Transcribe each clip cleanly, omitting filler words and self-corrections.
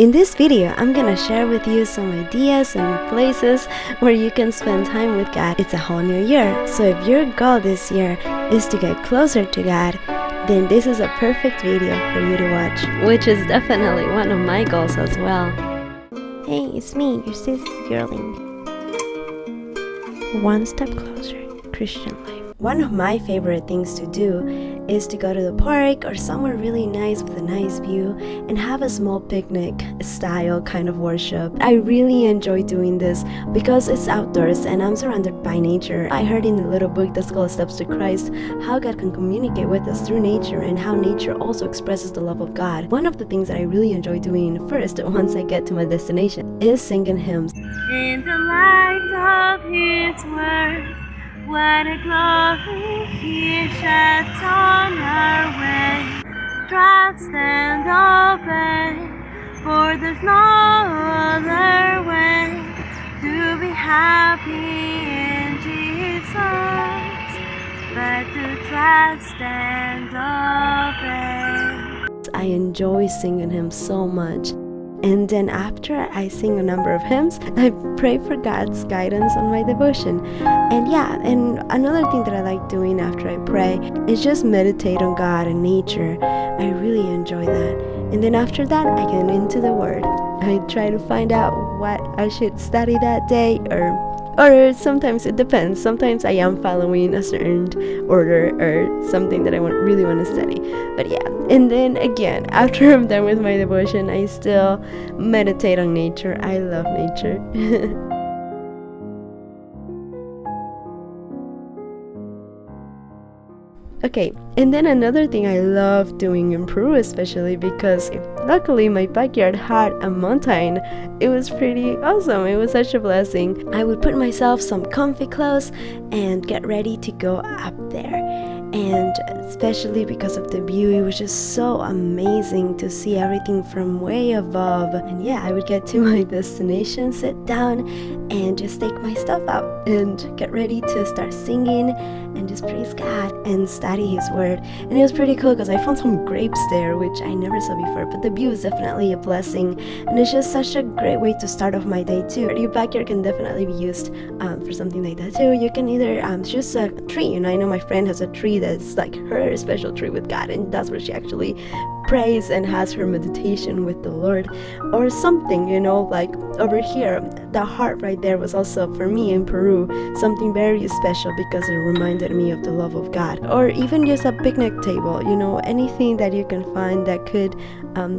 In this video, I'm gonna share with you some ideas and places where you can spend time with God. It's a whole new year, so if your goal this year is to get closer to God, then this is a perfect video for you to watch, which is definitely one of my goals as well. Hey, it's me, your sis girling. One step closer, Christian life. One of my favorite things to do is to go to the park or somewhere really nice with a nice view and have a small picnic style kind of worship. I really enjoy doing this because it's outdoors and I'm surrounded by nature. I heard in a little book that's called Steps to Christ how God can communicate with us through nature and how nature also expresses the love of God. One of the things that I really enjoy doing first once I get to my destination is singing hymns. In the light of His word, what a glory He sheds on our way. Trust and obey, for there's no other way to be happy in Jesus, but to trust and obey. I enjoy singing hymns so much. And then after I sing a number of hymns, I pray for God's guidance on my devotion. And yeah, and another thing that I like doing after I pray is just meditate on God and nature. I really enjoy that. And then after that, I get into the Word. I try to find out what I should study that day, or sometimes it depends. Sometimes I am following a certain order or something that I really want to study. But yeah, and then again, after I'm done with my devotion, I still meditate on nature. I love nature. Okay, and then another thing I love doing in Peru, especially because luckily my backyard had a mountain. It was pretty awesome. It was such a blessing. I would put myself some comfy clothes and get ready to go up there. And especially because of the view, it was just so amazing to see everything from way above. And yeah, I would get to my destination, sit down, and just take my stuff out and get ready to start singing and just praise God and study His Word. And it was pretty cool because I found some grapes there, which I never saw before, but the view is definitely a blessing. And it's just such a great way to start off my day too. Your backyard can definitely be used for something like that too. You can either choose a tree. I know my friend has a tree that's like her special tree with God, and that's where she actually prays and has her meditation with the Lord, or something, like over here, the heart right there was also for me in Peru something very special because it reminded me of the love of God. Or even just a picnic table, anything that you can find that could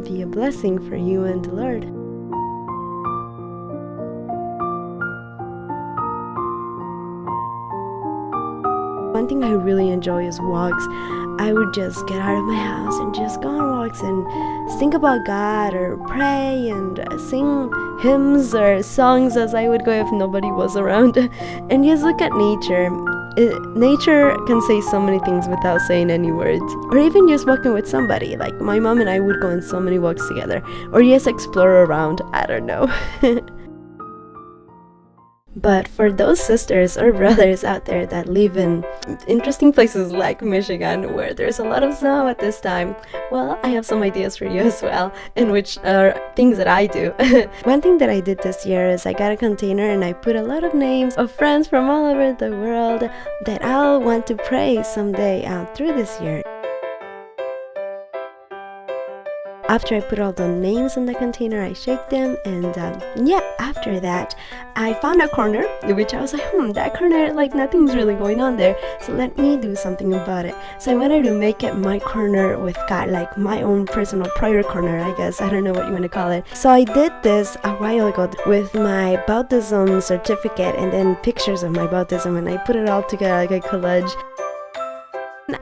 be a blessing for you and the Lord. One thing I really enjoy is walks. I would just get out of my house and just go on walks and think about God or pray and sing hymns or songs as I would go if nobody was around, and just look at nature. Nature can say so many things without saying any words. Or even just walking with somebody. Like my mom and I would go on so many walks together, or just explore around. I don't know. But for those sisters or brothers out there that live in interesting places like Michigan, where there's a lot of snow at this time, well, I have some ideas for you as well, in which are things that I do. One thing that I did this year is I got a container and I put a lot of names of friends from all over the world that I'll want to pray someday through this year. After I put all the names in the container, I shake them, and after that, I found a corner, which I was like, that corner, like nothing's really going on there, so let me do something about it. So I wanted to make it my corner with God, like my own personal prayer corner, I guess. I don't know what you want to call it. So I did this a while ago with my baptism certificate and then pictures of my baptism, and I put it all together like a collage.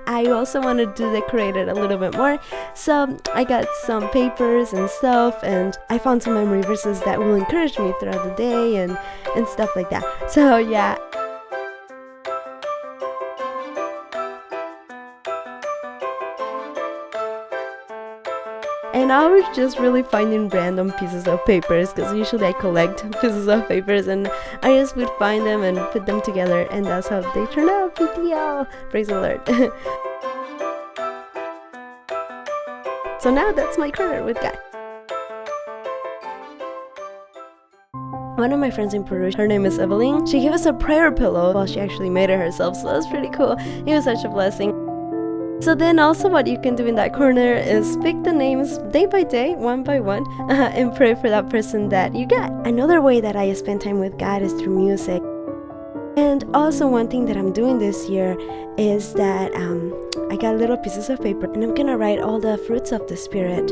I also wanted to decorate it a little bit more, so I got some papers and stuff, and I found some memory verses that will encourage me throughout the day and stuff like that. So yeah. And I was just really finding random pieces of papers, because usually I collect pieces of papers, and I just would find them and put them together, and that's how they turn out. PTL! Praise the Lord. So now that's my corner with God. One of my friends in Peru, her name is Evelyn, she gave us a prayer pillow. Well, she actually made it herself, so that's pretty cool. It was such a blessing. So then also what you can do in that corner is pick the names day by day, one by one, and pray for that person that you get. Another way that I spend time with God is through music. And also one thing that I'm doing this year is that I got little pieces of paper and I'm gonna write all the fruits of the Spirit,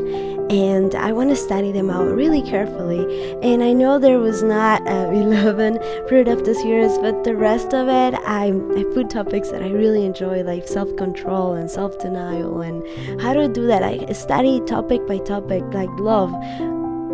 and I want to study them out really carefully. And I know there was not 11 fruit of the Spirit, but the rest of it, I put topics that I really enjoy, like self-control and self-denial and how to do that. I study topic by topic, like love.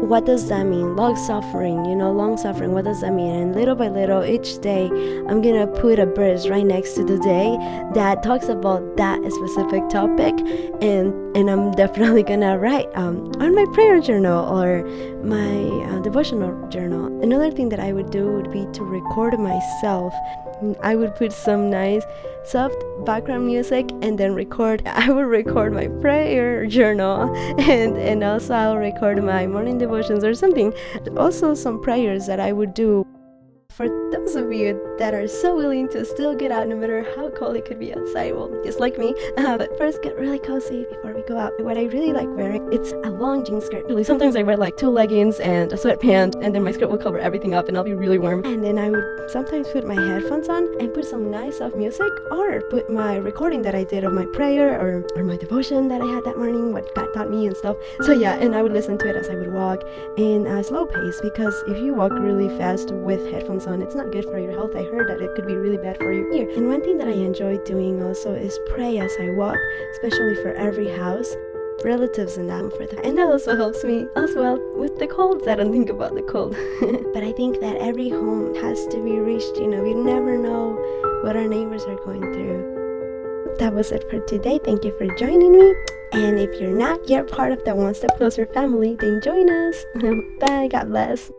What does that mean? Long suffering, long suffering, what does that mean? And little by little, each day, I'm gonna put a verse right next to the day that talks about that specific topic, and I'm definitely gonna write on my prayer journal or my devotional journal. Another thing that I would do would be to record myself. I would put some nice soft background music and then I would record my prayer journal, and also I'll record my morning devotions or something. Also some prayers that I would do. For those of you that are so willing to still get out no matter how cold it could be outside, well, just like me, but first get really cozy before we go out. What I really like wearing, it's a long jean skirt. Really, sometimes I wear like 2 leggings and a sweatpants, and then my skirt will cover everything up and I'll be really warm. And then I would sometimes put my headphones on and put some nice soft music, or put my recording that I did of my prayer or my devotion that I had that morning, what God taught me and stuff. So yeah, and I would listen to it as I would walk in a slow pace, because if you walk really fast with headphones on, it's not good for your health. I heard that it could be really bad for your ear. And one thing that I enjoy doing also is pray as I walk, especially for every house, relatives and that for that. And that also helps me as well with the colds. I don't think about the cold. But I think that every home has to be reached. We never know what our neighbors are going through. That was it for today. Thank you for joining me. And if you're not yet part of the One Step Closer family, then join us. Bye. God bless.